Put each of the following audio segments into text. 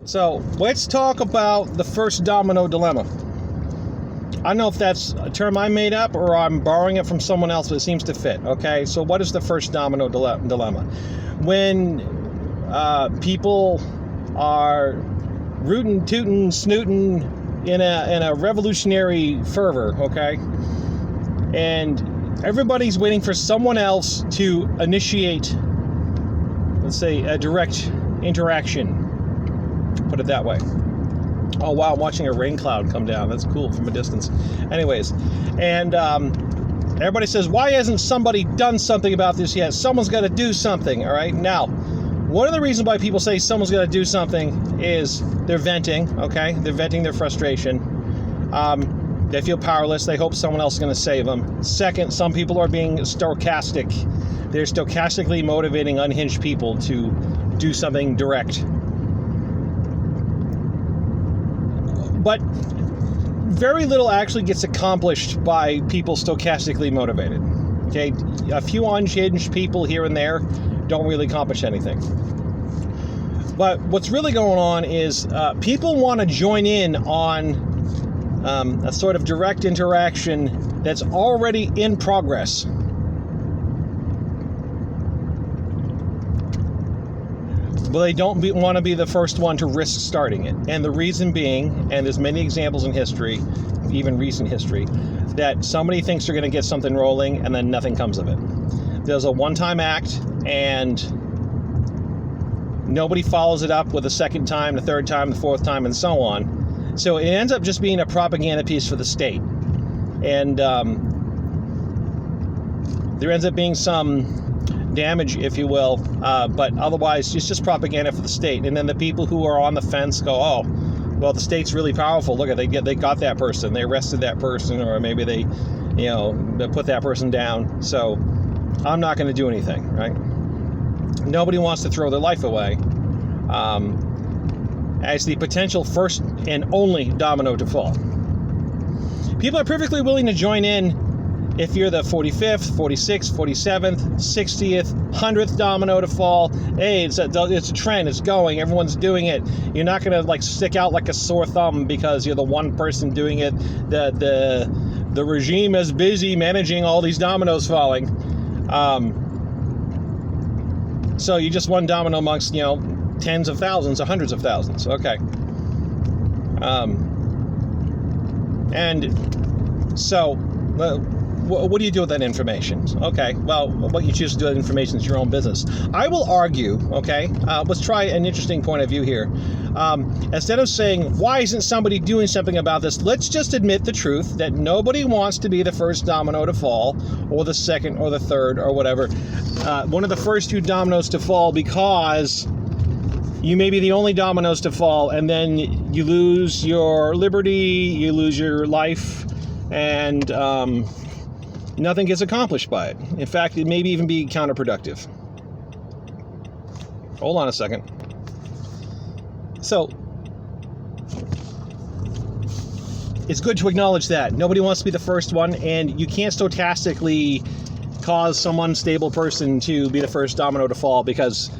So let's talk about the first domino dilemma. I don't know if that's a term I made up or I'm borrowing it from someone else, but it seems to fit. Okay, so what is the first domino dilemma? When people are rootin', tootin', snootin' in a revolutionary fervor, okay, and everybody's waiting for someone else to initiate, let's say, a direct interaction. Put it that way. Oh wow, I'm watching a rain cloud come down. That's cool from a distance. Anyways, and everybody says, why hasn't somebody done something about this yet? Someone's got to do something. All right. Now, one of the reasons why people say someone's got to do something is they're venting. Okay, they're venting their frustration. They feel powerless. They hope someone else is going to save them. Second, some people are being stochastic. They're stochastically motivating unhinged people to do something direct. But very little actually gets accomplished by people stochastically motivated. Okay, a few unhinged people here and there don't really accomplish anything. But what's really going on is people want to join in on a sort of direct interaction that's already in progress. But they don't want to be the first one to risk starting it. And the reason being, and there's many examples in history, even recent history, that somebody thinks they're going to get something rolling and then nothing comes of it. There's a one-time act and nobody follows it up with a second time, the third time, the fourth time, and so on. So it ends up just being a propaganda piece for the state. And there ends up being some damage, if you will, but otherwise it's just propaganda for the state. And then the people who are on the fence go, oh, well, the state's really powerful. Look at they got that person, they arrested that person, or maybe they put that person down. So I'm not going to do anything, right? Nobody wants to throw their life away as the potential first and only domino to fall. People are perfectly willing to join in if you're the 45th, 46th, 47th, 60th, 100th domino to fall. Hey, it's a trend. It's going. Everyone's doing it. You're not going to stick out like a sore thumb because you're the one person doing it. The regime is busy managing all these dominoes falling. So you just one domino amongst tens of thousands or hundreds of thousands. Okay. And so. What do you do with that information? Okay, well, what you choose to do with that information is your own business. I will argue, okay, let's try an interesting point of view here. Instead of saying, why isn't somebody doing something about this, let's just admit the truth that nobody wants to be the first domino to fall, or the second, or the third, or whatever. One of the first two dominoes to fall because you may be the only dominoes to fall, and then you lose your liberty, you lose your life, and nothing gets accomplished by it. In fact, it may even be counterproductive. Hold on a second. So, it's good to acknowledge that. Nobody wants to be the first one, and you can't stochastically cause some unstable person to be the first domino to fall because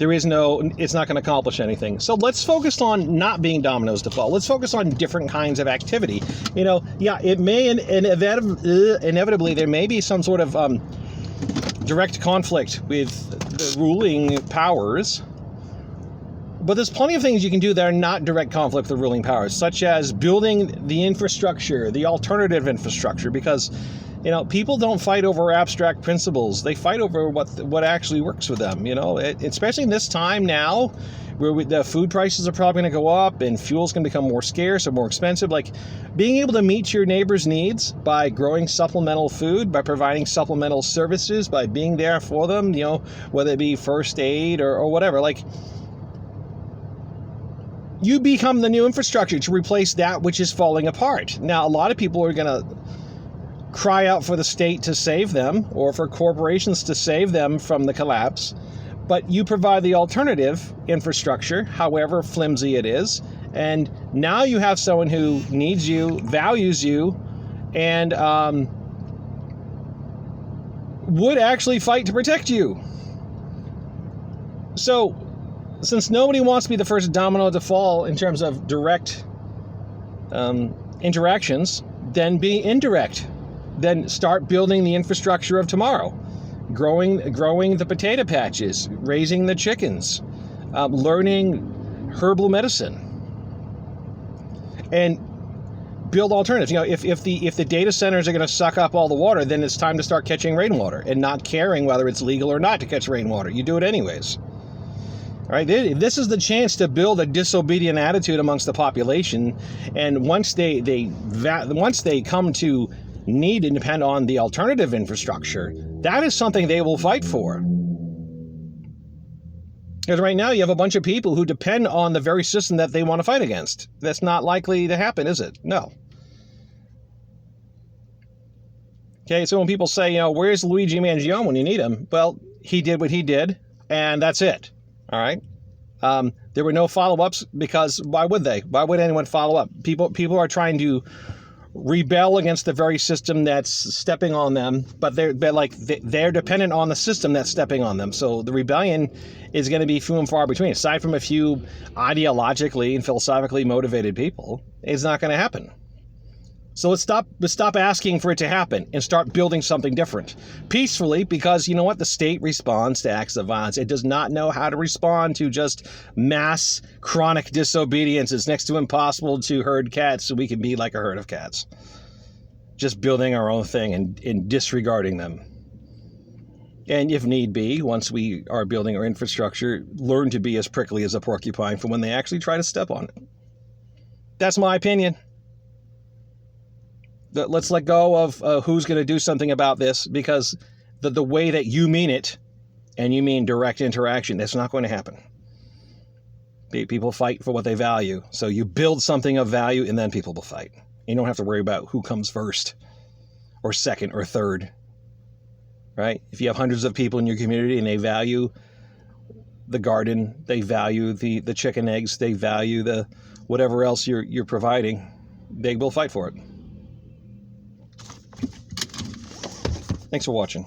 it's not going to accomplish anything. So let's focus on not being dominoes to fall. Let's focus on different kinds of activity. It may inevitably there may be some sort of direct conflict with the ruling powers, but there's plenty of things you can do that are not direct conflict with the ruling powers, such as building the infrastructure, the alternative infrastructure, because people don't fight over abstract principles. They fight over what actually works for them, especially in this time now where the food prices are probably going to go up and fuel's going to become more scarce or more expensive. Like being able to meet your neighbor's needs by growing supplemental food, by providing supplemental services, by being there for them, whether it be first aid or whatever. Like you become the new infrastructure to replace that which is falling apart. Now, a lot of people are going to cry out for the state to save them or for corporations to save them from the collapse, but you provide the alternative infrastructure, however flimsy it is, and now you have someone who needs you, values you, and would actually fight to protect you. So since nobody wants to be the first domino to fall in terms of direct interactions, then be indirect. Then start building the infrastructure of tomorrow. Growing the potato patches, raising the chickens, learning herbal medicine, and build alternatives. If the data centers are going to suck up all the water, then it's time to start catching rainwater and not caring whether it's legal or not to catch rainwater. You do it anyways. All right, this is the chance to build a disobedient attitude amongst the population, and once they come to need and depend on the alternative infrastructure, that is something they will fight for. Because right now you have a bunch of people who depend on the very system that they want to fight against. That's not likely to happen, is it? No. Okay, so when people say, where's Luigi Mangione when you need him? Well, he did what he did, and that's it. All right? There were no follow-ups because why would they? Why would anyone follow up? People are trying to rebel against the very system that's stepping on them, but they're dependent on the system that's stepping on them. So the rebellion is going to be few and far between. Aside from a few ideologically and philosophically motivated people, it's not going to happen. So let's stop asking for it to happen and start building something different peacefully, because you know what? The state responds to acts of violence. It does not know how to respond to just mass chronic disobedience. It's next to impossible to herd cats so we can be like a herd of cats, just building our own thing and disregarding them. And if need be, once we are building our infrastructure, learn to be as prickly as a porcupine for when they actually try to step on it. That's my opinion. Let's let go of who's going to do something about this, because the way that you mean it, and you mean direct interaction, that's not going to happen. People fight for what they value. So you build something of value, and then people will fight. You don't have to worry about who comes first or second or third, right? If you have hundreds of people in your community and they value the garden, they value the chicken eggs, they value the whatever else you're providing, they will fight for it. Thanks for watching.